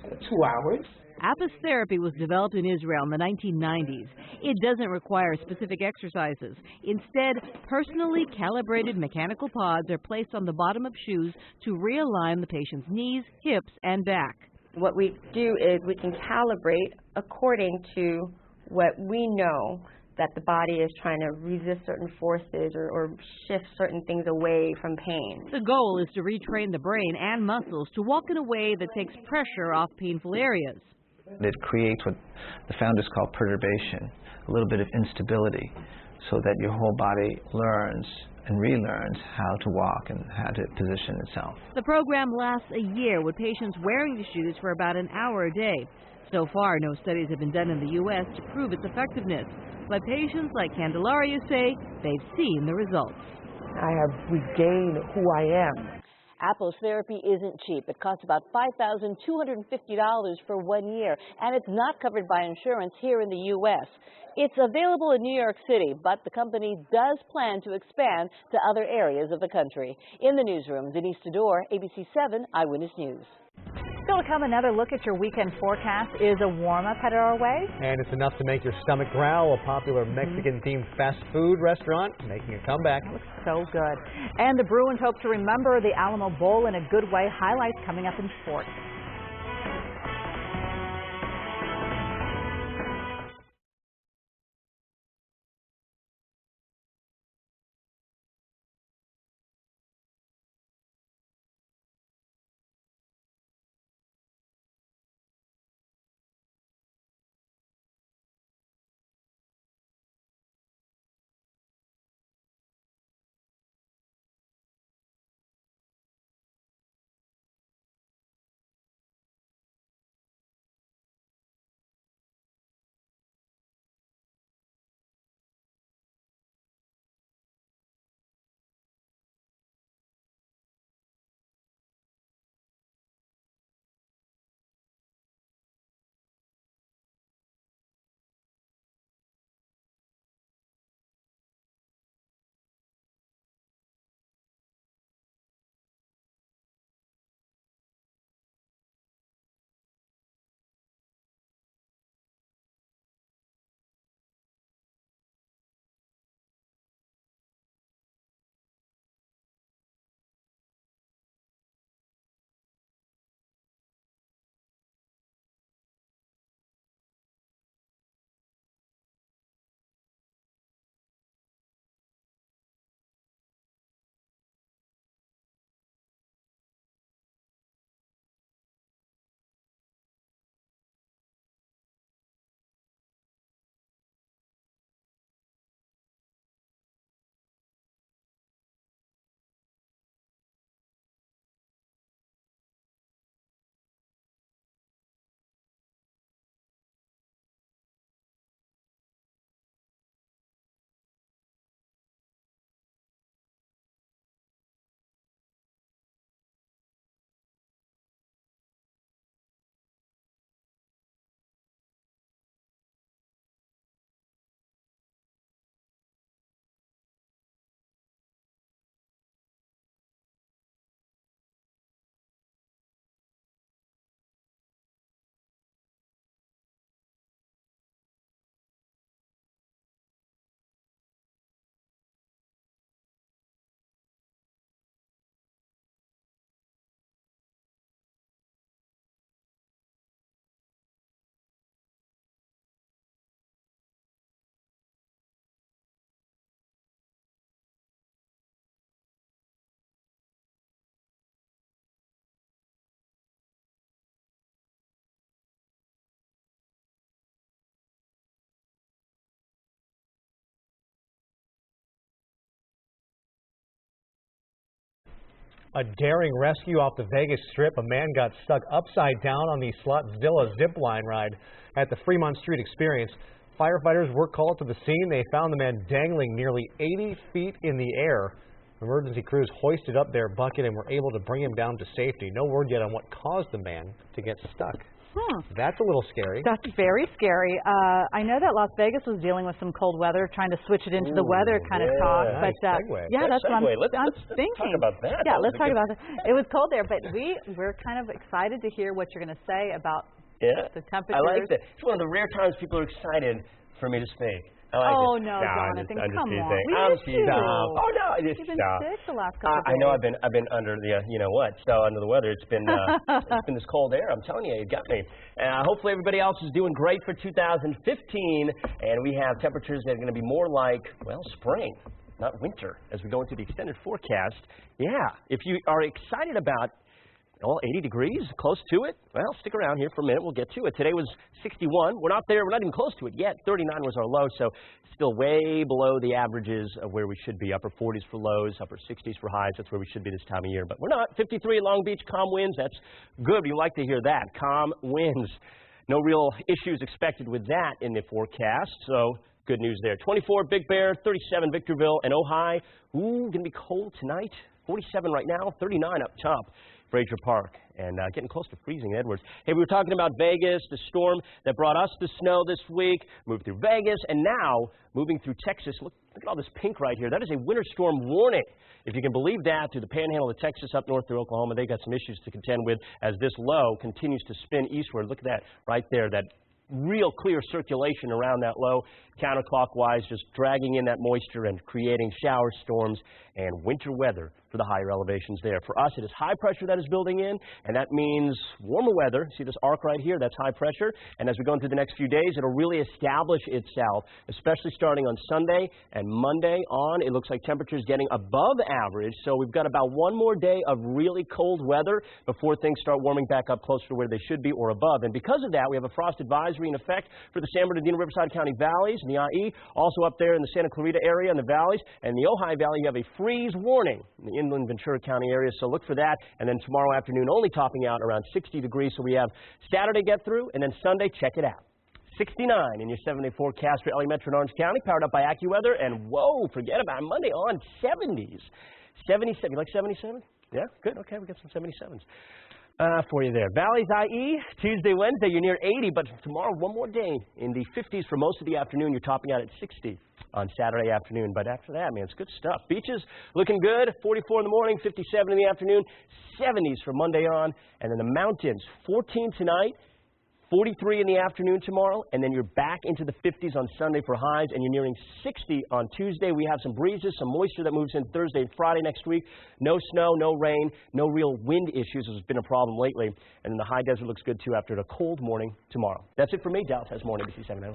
2 hours. Apple's therapy was developed in Israel in the 1990s. It doesn't require specific exercises. Instead, personally calibrated mechanical pods are placed on the bottom of shoes to realign the patient's knees, hips, and back. What we do is we can calibrate according to what we know that the body is trying to resist certain forces or shift certain things away from pain. The goal is to retrain the brain and muscles to walk in a way that takes pressure off painful areas. It creates what the founders call perturbation, a little bit of instability, so that your whole body learns and relearns how to walk and how to position itself. The program lasts a year with patients wearing the shoes for about an hour a day. So far, no studies have been done in the U.S. to prove its effectiveness, but patients like Candelaria say they've seen the results. I have regained who I am. Apple's therapy isn't cheap. It costs about $5,250 for 1 year, and it's not covered by insurance here in the U.S. It's available in New York City, but the company does plan to expand to other areas of the country. In the newsroom, Denise Dodor, ABC7 Eyewitness News. Still to come, another look at your weekend forecast. Is a warm-up headed our way? And it's enough to make your stomach growl. A popular Mexican-themed fast food restaurant making a comeback. That looks so good. And the Bruins hope to remember the Alamo Bowl in a good way. Highlights coming up in sports. A daring rescue off the Vegas Strip. A man got stuck upside down on the Slotzilla zip line ride at the Fremont Street Experience. Firefighters were called to the scene. They found the man dangling nearly 80 feet in the air. Emergency crews hoisted up their bucket and were able to bring him down to safety. No word yet on what caused the man to get stuck. That's a little scary. That's very scary. I know that Las Vegas was dealing with some cold weather, trying to switch it into the weather kind of talk. Nice But segue. yeah, that's what Let's thinking. talk about that. Yeah, That let's was talk a about it. It was cold there, but we're kind of excited to hear what you're going to say about the temperatures. I like that. It's one of the rare times people are excited for me to speak. I like oh, it. no, Jonathan, I'm just come teasing. on. I'm We teasing. miss you. Oh, no, I just You've been stop. sick the last couple of days. I know I've been under the, you know what, so under the weather. It's been this cold air. I'm telling you, you got me. Hopefully everybody else is doing great for 2015, and we have temperatures that are going to be more like, well, spring, not winter, as we go into the extended forecast. Yeah, if you are excited about 80 degrees, close to it, well, stick around here for a minute. We'll get to it. Today was 61. We're not there. We're not even close to it yet. 39 was our low, so still way below the averages of where we should be. Upper 40s for lows, upper 60s for highs. That's where we should be this time of year. But we're not. 53 at Long Beach, calm winds. That's good. You like to hear that. Calm winds. No real issues expected with that in the forecast, so good news there. 24 Big Bear, 37 Victorville, and Ojai. Ooh, going to be cold tonight. 47 right now, 39 up top. Frazier Park, and getting close to freezing Edwards. Hey, we were talking about Vegas, the storm that brought us the snow this week, moved through Vegas, and now moving through Texas. Look at all this pink right here. That is a winter storm warning. If you can believe that, through the panhandle of Texas up north through Oklahoma, they got some issues to contend with as this low continues to spin eastward. Look at that right there, that real clear circulation around that low, counterclockwise, just dragging in that moisture and creating shower storms and winter weather for the higher elevations there. For us, it is high pressure that is building in, and that means warmer weather. See this arc right here? That's high pressure. And as we go into the next few days, it'll really establish itself, especially starting on Sunday and Monday on. It looks like temperatures getting above average, so we've got about one more day of really cold weather before things start warming back up closer to where they should be or above. And because of that, we have a frost advisory in effect for the San Bernardino, Riverside County valleys and the IE. Also up there in the Santa Clarita area in the valleys and the Ojai Valley, you have a freeze warning in the inland Ventura County area, so look for that. And then tomorrow afternoon only topping out around 60 degrees, so we have Saturday get through, and then Sunday, check it out. 69 in your 7-day forecast for LA Metro and Orange County, powered up by AccuWeather, and whoa, forget about it, Monday on 70s. 77, you like 77? Yeah, good, okay, we got some 77s. For you there. Valleys, IE, Tuesday, Wednesday, you're near 80, but tomorrow, one more day in the 50s for most of the afternoon. You're topping out at 60 on Saturday afternoon. But after that, man, it's good stuff. Beaches looking good, 44 in the morning, 57 in the afternoon, 70s from Monday on. And then the mountains, 14 tonight, 43 in the afternoon tomorrow, and then you're back into the 50s on Sunday for highs, and you're nearing 60 on Tuesday. We have some breezes, some moisture that moves in Thursday and Friday next week. No snow, no rain, no real wind issues, which has been a problem lately. And then the high desert looks good, too, after a cold morning tomorrow. That's it for me. Dallas has more on ABC7.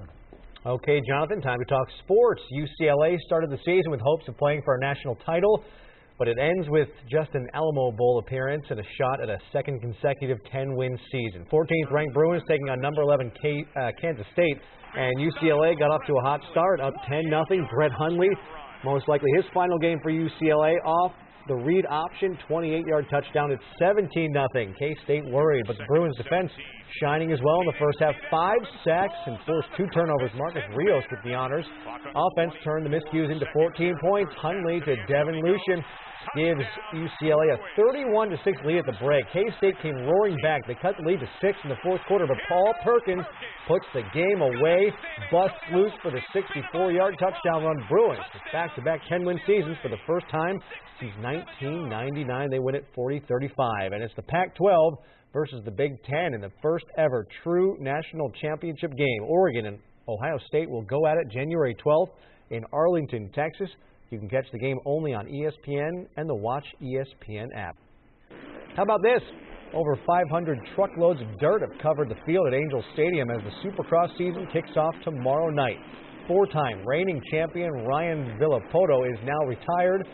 Okay, Jonathan, time to talk sports. UCLA started the season with hopes of playing for a national title, but it ends with just an Alamo Bowl appearance and a shot at a second consecutive 10-win season. 14th ranked Bruins taking on number 11 Kansas State, and UCLA got off to a hot start, up 10-0. Brett Hundley, most likely his final game for UCLA, off the read option, 28-yard touchdown. It's 17-0. K-State worried, but the Bruins defense shining as well in the first half. 5 sacks and forced 2 turnovers. Marcus Rios with the honors. Offense turned the miscues into 14 points. Hundley to Devin Lucien gives UCLA a 31-6 lead at the break. K-State came roaring back. They cut the lead to 6 in the fourth quarter, but Paul Perkins puts the game away, busts loose for the 64-yard touchdown run. Bruins with back-to-back 10-win seasons for the first time since 1999. They win it 40-35, and it's the Pac-12 versus the Big Ten in the first ever true national championship game. Oregon and Ohio State will go at it January 12th in Arlington, Texas. You can catch the game only on ESPN and the Watch ESPN app. How about this? Over 500 truckloads of dirt have covered the field at Angel Stadium as the Supercross season kicks off tomorrow night. 4-time reigning champion Ryan Villapoto is now retired,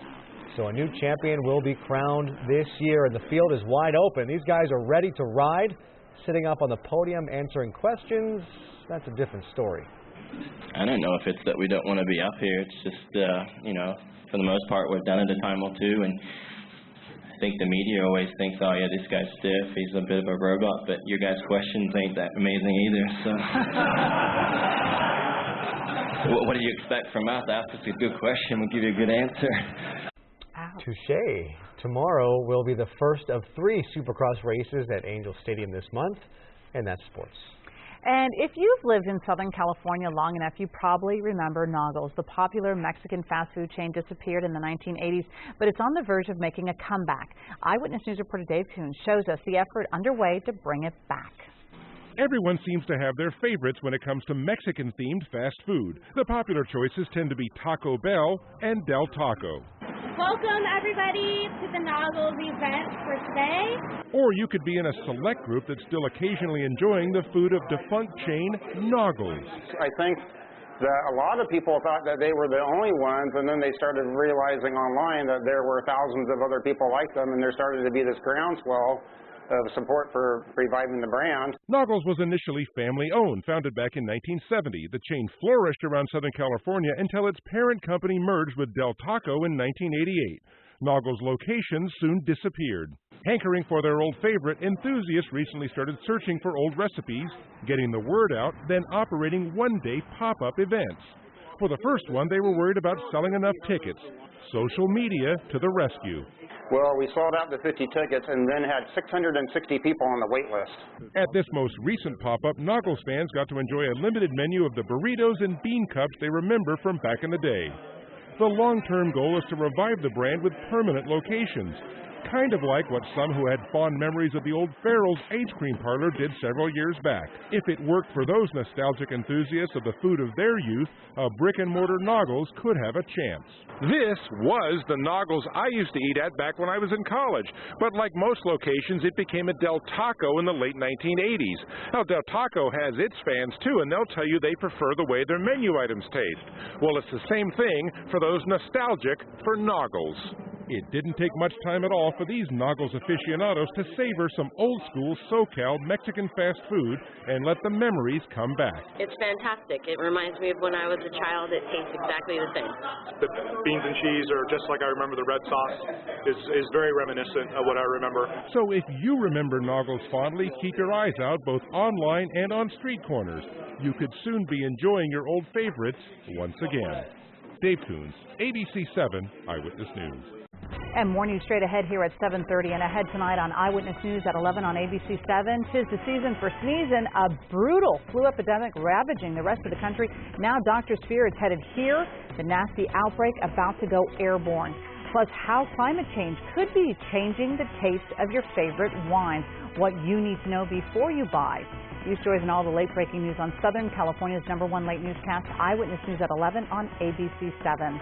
so a new champion will be crowned this year, and the field is wide open. These guys are ready to ride, sitting up on the podium answering questions. That's a different story. I don't know if it's that we don't want to be up here. It's just, you know, for the most part, we've done it a time or two, and I think the media always thinks, oh yeah, this guy's stiff, he's a bit of a robot, but your guys' questions ain't that amazing either, so. What do you expect from us? Ask us a good question, we'll give you a good answer. Touche. Tomorrow will be the first of 3 Supercross races at Angel Stadium this month, and that's sports. And if you've lived in Southern California long enough, you probably remember Noggles. The popular Mexican fast food chain disappeared in the 1980s, but it's on the verge of making a comeback. Eyewitness News reporter Dave Coons shows us the effort underway to bring it back. Everyone seems to have their favorites when it comes to Mexican-themed fast food. The popular choices tend to be Taco Bell and Del Taco. Welcome, everybody, to the Noggles event for today. Or you could be in a select group that's still occasionally enjoying the food of defunct chain Noggles. I think that a lot of people thought that they were the only ones, and then they started realizing online that there were thousands of other people like them, and there started to be this groundswell of support for reviving the brand. Noggles was initially family-owned, founded back in 1970. The chain flourished around Southern California until its parent company merged with Del Taco in 1988. Noggles locations soon disappeared. Hankering for their old favorite, enthusiasts recently started searching for old recipes, getting the word out, then operating one-day pop-up events. For the first one, they were worried about selling enough tickets. Social media to the rescue. Well, we sold out the 50 tickets and then had 660 people on the wait list. At this most recent pop-up, Noggles fans got to enjoy a limited menu of the burritos and bean cups they remember from back in the day. The long-term goal is to revive the brand with permanent locations, kind of like what some who had fond memories of the old Farrell's ice cream parlor did several years back. If it worked for those nostalgic enthusiasts of the food of their youth, a brick-and-mortar Noggles could have a chance. This was the Noggles I used to eat at back when I was in college. But like most locations, it became a Del Taco in the late 1980s. Now, Del Taco has its fans too, and they'll tell you they prefer the way their menu items taste. Well, it's the same thing for those nostalgic for Noggles. It didn't take much time at all for these Noggles aficionados to savor some old-school SoCal Mexican fast food and let the memories come back. It's fantastic. It reminds me of when I was a child. It tastes exactly the same. The beans and cheese are just like I remember the red sauce. Is very reminiscent of what I remember. So if you remember Noggles fondly, keep your eyes out both online and on street corners. You could soon be enjoying your old favorites once again. Dave Coons, ABC7 Eyewitness News. And more news straight ahead here at 7:30 and ahead tonight on Eyewitness News at 11 on ABC7. 'Tis the season for sneezing, a brutal flu epidemic ravaging the rest of the country. Now doctors fear it's headed here, the nasty outbreak about to go airborne. Plus how climate change could be changing the taste of your favorite wines. What you need to know before you buy. These stories and all the late breaking news on Southern California's #1 late newscast, Eyewitness News at 11 on ABC7.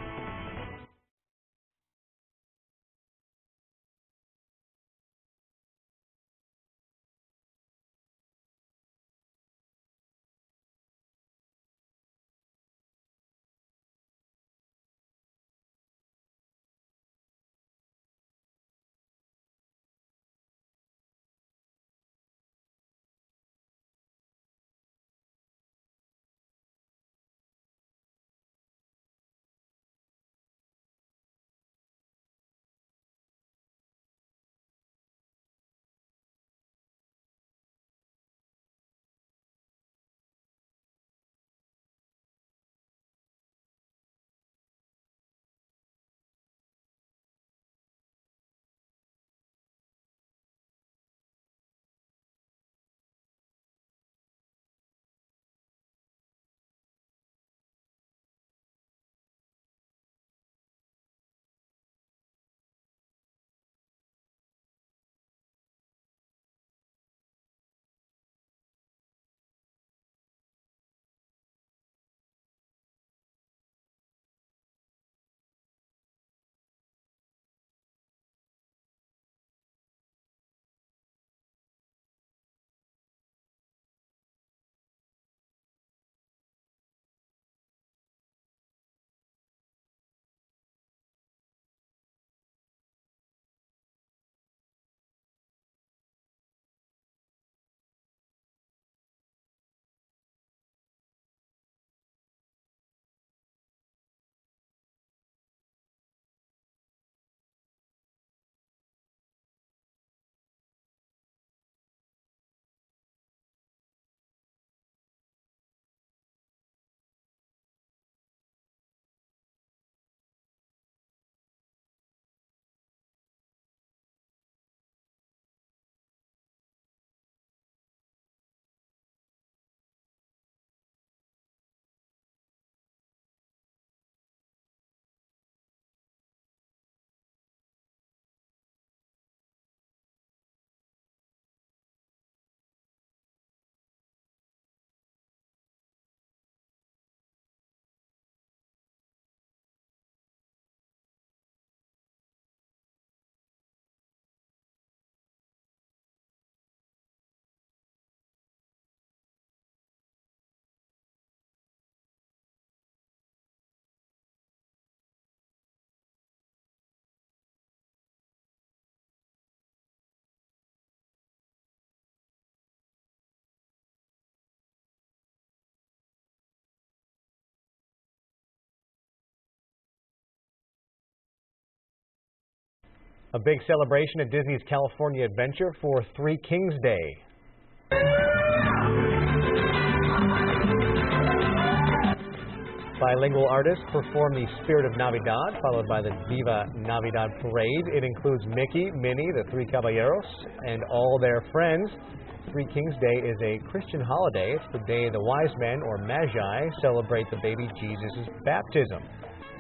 A big celebration at Disney's California Adventure for Three Kings Day. Bilingual artists perform the Spirit of Navidad, followed by the Viva Navidad Parade. It includes Mickey, Minnie, the Three Caballeros, and all their friends. Three Kings Day is a Christian holiday. It's the day the wise men, or Magi, celebrate the baby Jesus' baptism.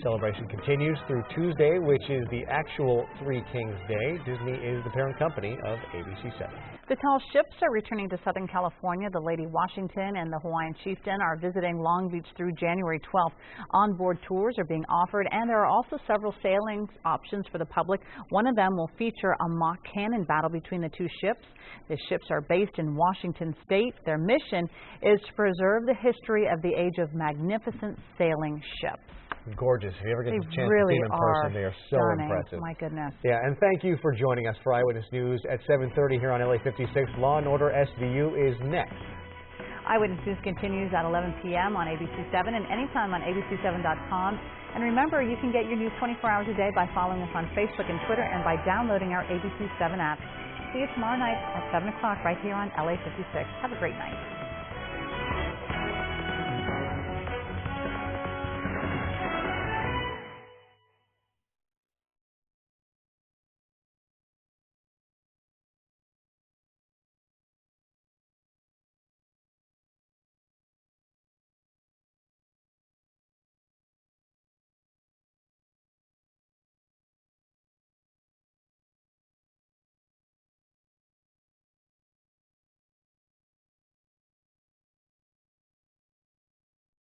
Celebration continues through Tuesday, which is the actual Three Kings Day. Disney is the parent company of ABC7. The tall ships are returning to Southern California. The Lady Washington and the Hawaiian Chieftain are visiting Long Beach through January 12th. Onboard tours are being offered, and there are also several sailing options for the public. One of them will feature a mock cannon battle between the two ships. The ships are based in Washington State. Their mission is to preserve the history of the age of magnificent sailing ships. Gorgeous. If you ever get the chance really to see them in person, they are so stunning. impressive. My goodness. Yeah, and thank you for joining us for Eyewitness News at 7:30 here on LA56. Law and Order SVU is next. Eyewitness News continues at 11 p.m. on ABC7 and anytime on ABC7.com. And remember, you can get your news 24 hours a day by following us on Facebook and Twitter and by downloading our ABC7 app. See you tomorrow night at 7 o'clock right here on LA56. Have a great night.